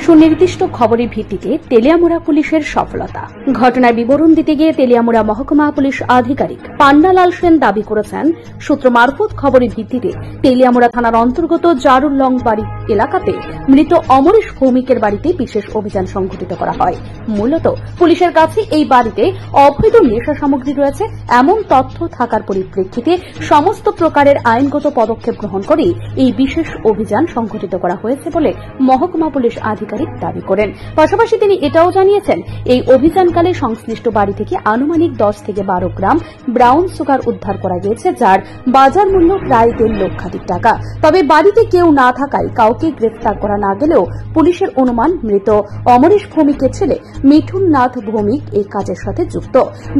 সুনির্দিষ্ট খবরের ভিত্তিতে তেলিয়ামুড়া পুলিশের সফলতা। ঘটনার বিবরণ দিতে গিয়ে তেলিয়ামুড়া মহকুমা পুলিশ আধিকারিক পান্নালাল সেন দাবি করেছেন, সূত্র মারফত খবরের ভিত্তিতে তেলিয়ামুড়া থানার অন্তর্গত জারুলং বাড়ি এলাকাতে মৃত অমরেশ ভৌমিকের বাড়িতে বিশেষ অভিযান সংঘটিত করা হয়। মূলত পুলিশের কাছে এই বাড়িতে অবৈধ নেশা সামগ্রী রয়েছে এমন তথ্য থাকার পরিপ্রেক্ষিতে সমস্ত প্রকারের আইনগত পদক্ষেপ গ্রহণ করে এই বিশেষ অভিযান সংঘটিত করা হয়েছে বলে মহকুমা পুলিশ আধিকারিক দাবি করেন। পাশাপাশি তিনি এটাও জানিয়েছেন, এই অভিযানকালে সংশ্লিষ্ট বাড়ি থেকে আনুমানিক 10 থেকে 12 গ্রাম ব্রাউন সুগার উদ্ধার করা গেছে, যার বাজার মূল্য প্রায় 1.5 লক্ষাধিক টাকা। তবে বাড়িতে কেউ না থাকায় কাউকে গ্রেফতার করা না গেলেও পুলিশের অনুমান মৃত অমরেশ ভৌমিকের ছেলে মিঠুন নাথ ভৌমিক এই কাজের সাথে যুক্ত।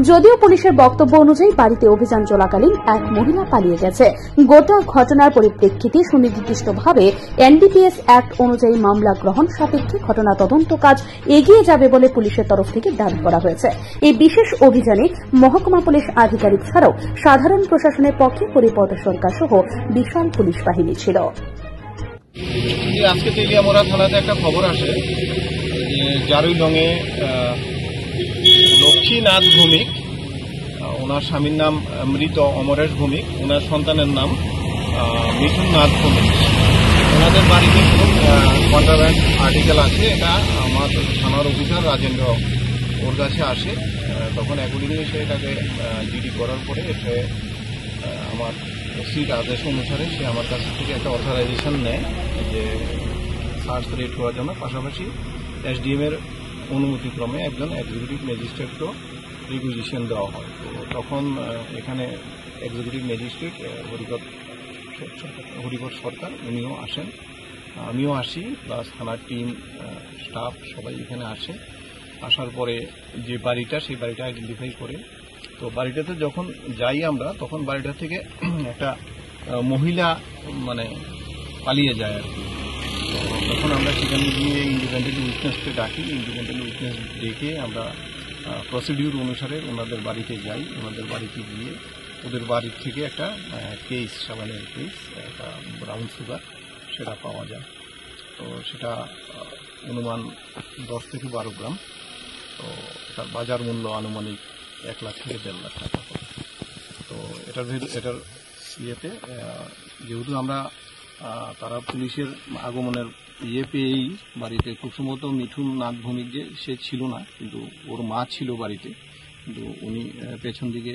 যদিও পুলিশের বক্তব্য অনুযায়ী বাড়িতে অভিযান চলাকালীন এক মহিলা পালিয়ে গেছে। গোটা ঘটনার পরিপ্রেক্ষিতে সুনির্দিষ্টভাবে এনডিপিএস অ্যাক্ট অনুযায়ী মামলা গ্রহণ সাপেক্ষে ঘটনা তদন্ত কাজ এগিয়ে যাবে বলে পুলিশের তরফ থেকে দাবি করা হয়েছে। এই বিশেষ অভিযানে মহকুমা পুলিশ আধিকারিক ছাড়াও সাধারণ প্রশাসনের পক্ষে পরিপদ সরকার সহ বিশাল পুলিশ বাহিনী ছিল। আজকে তেলিয়ামুড়া থানাতে একটা খবর আসে যে জারুলংয়ে লক্ষ্মীনাথ ভৌমিক, ওনার স্বামীর নাম মৃত অমরেশ ভৌমিক, ওনার সন্তানের নাম মিঠুন নাথ ভৌমিক। ওনাদের বাড়িতে কন্ট্রাব্যান্ড আর্টিকেল আছে। এটা আমার থানার অফিসার রাজেন্দ্র ওর কাছে আসে, তখন অ্যাকর্ডিংলি সে এটাকে জিডি করার পরে সে আমার ওসির আদেশ অনুসারে সে আমার কাছ থেকে একটা অথরাইজেশন নেয় যে সার্চ রেড করার জন্য। পাশাপাশি এসডিএম এর অনুমতিক্রমে একজন এক্সিকিউটিভ ম্যাজিস্ট্রেটকেও রিকুইজিশন দেওয়া হয়। তো তখন এখানে এক্সিকিউটিভ ম্যাজিস্ট্রেট হরিপদ সরকার উনিও আসেন, আমিও আসি, প্লাস থানার টিম স্টাফ সবাই এখানে আসে। আসার পরে যে বাড়িটা, সেই বাড়িটা আইডেন্টিফাই করে, তো বাড়িটাতে যখন যাই আমরা, তখন বাড়িটা থেকে একটা মহিলা পালিয়ে যায় আর কি। তখন আমরা সেখানে গিয়ে ইন্ডিপেন্ডেন্ট উইটনেসকে ডাকি। ইন্ডিপেন্ডেন্ট উইটনেস ডেকে আমরা প্রসিডিউর অনুসারে ওনাদের বাড়িতে যাই। ওনাদের বাড়িতে গিয়ে ওদের বাড়ির থেকে একটা কেস, সাবানের কেস, একটা ব্রাউন সুগার, সেটা পাওয়া যায়। তো সেটা অনুমান 10 থেকে 12 গ্রাম। তো এটার বাজার মূল্য আনুমানিক 1 লাখ থেকে 1.5 লাখ টাকা হবে। তো এটার ইয়েতে যেহেতু আমরা তারা পুলিশের আগমনের পেয়েই বাড়িতে, খুব সম্ভবত মিঠুন নাথ ভৌমিক যে সে ছিল না, কিন্তু ওর মা ছিল বাড়িতে, কিন্তু উনি পেছন দিকে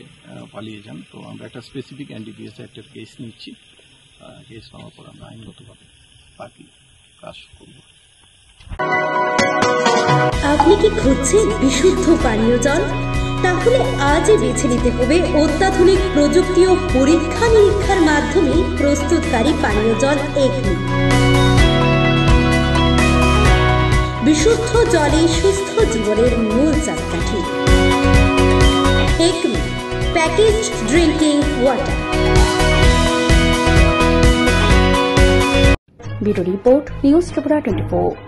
পালিয়ে যান। তো আমরা একটা স্পেসিফিক এনডিপিএস অ্যাক্টের কেস নিচ্ছি। কেস নেওয়ার পর আমরা আইনগতভাবে বাকি কাজ করব। আপনি কি খুঁজছেন বিশুদ্ধ পানীয় জল? তাহলে আজই বেছে নিতে হবে অত্যাধুনিক প্রযুক্তি ও পরীক্ষা নিরীক্ষার মাধ্যমে প্রস্তুতকারী পানীয় জল একমি। বিশুদ্ধ জলে সুস্থ জীবনের মূল চাকাঠি। Acme package drinking water. Bureau report, news Tripura 24।